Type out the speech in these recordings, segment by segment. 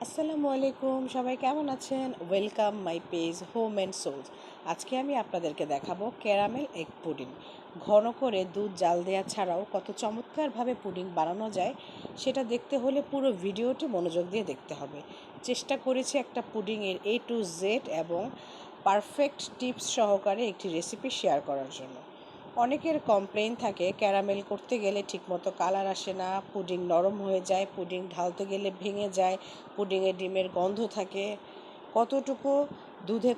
আসসালামু আলাইকুম, সবাই কেমন আছেন? Welcome my page home and souls. আজকে আমি আপনাদেরকে দেখাবো ক্যারামেল এগ পুডিং। ঘন করে দুধ জাল দেওয়া ছাড়াও কত চমৎকারভাবে পুডিং বানানো যায় সেটা দেখতে হলে পুরো ভিডিওটি মনোযোগ দিয়ে দেখতে হবে। চেষ্টা করেছি একটা পুডিংয়ের A to Z এবং পারফেক্ট টিপস সহকারে একটি রেসিপি শেয়ার করার জন্য। অনেকের কমপ্লেইন থাকে ক্যারামেল করতে গেলে ঠিকমতো কালার আসে না, পুডিং নরম হয়ে যায়, পুডিং ঢালতে গেলে ভেঙে যায়, পুডিংয়ে ডিমের গন্ধ থাকে, কতটুকু দুধে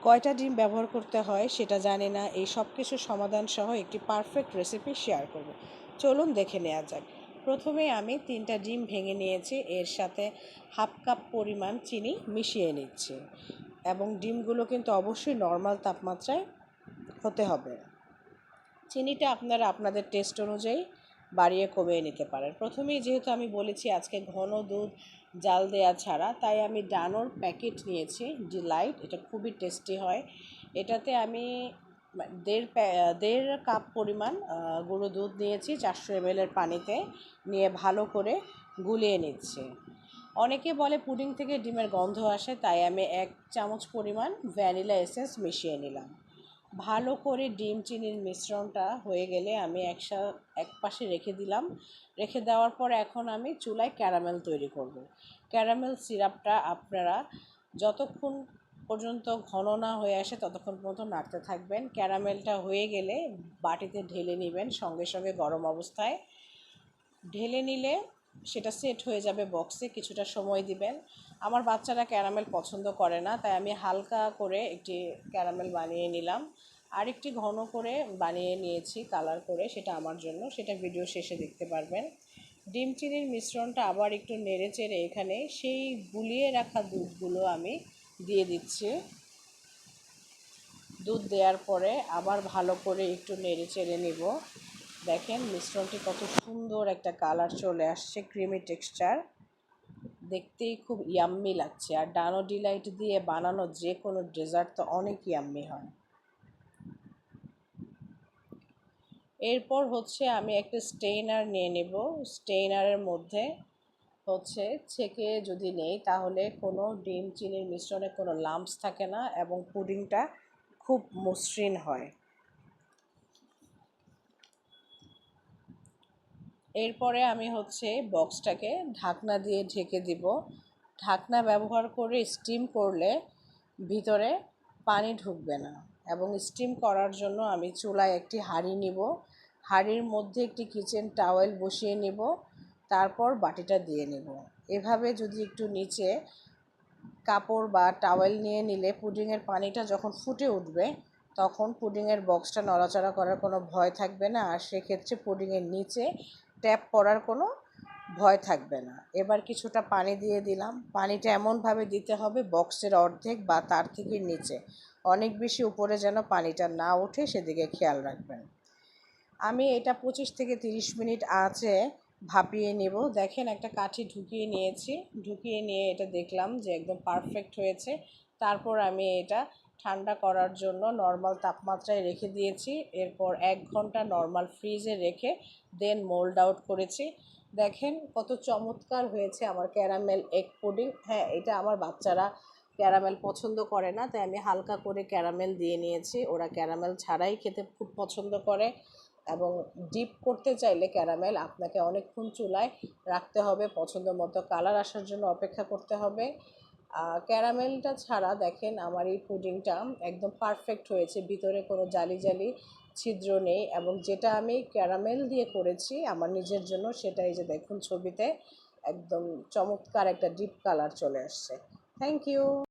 কয়টা ডিম ব্যবহার করতে হয় সেটা জানে না। এই সব কিছুর সমাধান সহ একটি পারফেক্ট রেসিপি শেয়ার করব। চলুন দেখে নেওয়া যাক। প্রথমে আমি 3টা ডিম ভেঙে নিয়েছি, এর সাথে হাফ কাপ পরিমাণ চিনি মিশিয়ে নিচ্ছি এবং ডিমগুলো কিন্তু অবশ্যই নর্মাল তাপমাত্রায় হতে হবে। চিনিটা আপনারা আপনাদের টেস্ট অনুযায়ী বাড়িয়ে কমিয়ে নিতে পারেন। প্রথমেই যেহেতু আমি বলেছি আজকে ঘন দুধ জাল দেওয়া ছাড়া, তাই আমি ডানোর প্যাকেট নিয়েছি ডিলাইট। এটা খুবই টেস্টি হয়। এটাতে আমি দেড় কাপ পরিমাণ গুঁড়ো দুধ নিয়েছি 400 ml পানিতে নিয়ে ভালো করে গুলিয়ে নিচ্ছি। অনেকে বলে পুডিং থেকে ডিমের গন্ধ আসে, তাই আমি 1 চামচ পরিমাণ ভ্যানিলা এসেন্স মিশিয়ে নিলাম। ভালো করে ডিম চিনির মিশ্রণটা হয়ে গেলে আমি এক পাশে রেখে দিলাম। রেখে দেওয়ার পর এখন আমি চুলায় ক্যারামেল তৈরি করব। ক্যারামেল সিরাপটা আপনারা যতক্ষণ পর্যন্ত ঘন না হয়ে আসে ততক্ষণ পর্যন্ত নাড়তে থাকবেন। ক্যারামেলটা হয়ে গেলে বাটিতে ঢেলে নেবেন, সঙ্গে সঙ্গে গরম অবস্থায় ঢেলে নিলে সেটা সেট হয়ে যাবে বক্সে। কিছুটা সময় দিবেন। আমার বাচ্চারা ক্যারামেল পছন্দ করে না, তাই আমি হালকা করে একটি ক্যারামেল বানিয়ে নিলাম। আরেকটি ঘন করে বানিয়ে নিয়েছি কালার করে, সেটা আমার জন্য, সেটা ভিডিও শেষে দেখতে পারবেন। ডিম চিনির মিশ্রণটা আবার একটু নেড়ে চেড়ে এখানে সেই গুলিয়ে রাখা দুধগুলো আমি দিয়ে দিচ্ছি। দুধ দেওয়ার পরে আবার ভালো করে একটু নেড়ে চেড়ে নিব। দেখেন মিশ্রণটি কত সুন্দর একটা কালার চলে আসছে, ক্রিমি টেক্সচার, দেখতেই খুব ইয়াম্মি লাগছে। আর ডানো ডিলাইট দিয়ে বানানো যে কোনো ডেজার্ট তো অনেক ইয়াম্মি হয়। এরপর হচ্ছে আমি একটা স্টেইনার নিয়ে নেব। স্টেইনারের মধ্যে হচ্ছে ছেঁকে যদি নেই তাহলে কোনো ডিম চিনির মিশ্রণে কোনো লাম্পস থাকে না এবং পুডিংটা খুব মসৃণ হয়। এরপরে আমি হচ্ছে বক্সটাকে ঢাকনা দিয়ে ঢেকে দিব। ঢাকনা ব্যবহার করে স্টিম করলে ভিতরে পানি ঢুকবে না এবং স্টিম করার জন্য আমি চুলায় একটি হাঁড়ি নিব। হাঁড়ির মধ্যে একটি কিচেন টাওয়েল বসিয়ে নিব, তারপর বাটিটা দিয়ে নেব। এভাবে যদি একটু নিচে কাপড় বা টাওয়েল নিয়ে নিলে পুডিংয়ের পানিটা যখন ফুটে উঠবে তখন পুডিংয়ের বক্সটা নড়াচড়া করার কোনো ভয় থাকবে না, আর সেক্ষেত্রে পুডিংয়ের নিচে ট্যাপ পড়ার কোনো ভয় থাকবে না। এবার কিছুটা পানি দিয়ে দিলাম। পানিটা এমনভাবে দিতে হবে বক্সের অর্ধেক বা তার থেকে নিচে, অনেক বেশি উপরে যেন পানিটা না ওঠে সেদিকে খেয়াল রাখবেন। আমি এটা 25 থেকে 30 মিনিট আঁচে ভাপিয়ে নেব। দেখেন একটা কাঠি ঢুকিয়ে নিয়েছি, ঢুকিয়ে নিয়ে এটা দেখলাম যে একদম পারফেক্ট হয়েছে। তারপর আমি এটা ঠান্ডা করার জন্য নর্মাল তাপমাত্রায় রেখে দিয়েছি। এরপর 1 ঘন্টা নর্মাল ফ্রিজে রেখে দেন মোল্ড আউট করেছি। দেখেন কত চমৎকার হয়েছে আমার ক্যারামেল এগ পুডিং। হ্যাঁ, এটা আমার বাচ্চারা ক্যারামেল পছন্দ করে না, তাই আমি হালকা করে ক্যারামেল দিয়ে নিয়েছি। ওরা ক্যারামেল ছাড়াই খেতে খুব পছন্দ করে এবং ডিপ করতে চাইলে ক্যারামেল আপনাকে অনেকক্ষণ চুলায় রাখতে হবে, পছন্দ মতো কালার আসার জন্য অপেক্ষা করতে হবে। ক্যারামেলটা ছাড়া দেখেন আমার এই পুডিংটা একদম পারফেক্ট হয়েছে, ভিতরে কোনো জালি জালি ছিদ্র নেই এবং যেটা আমি ক্যারামেল দিয়ে করেছি আমার নিজের জন্য সেটা এই যে দেখুন ছবিতে একদম চমৎকার একটা ডিপ কালার চলে আসছে। Thank you.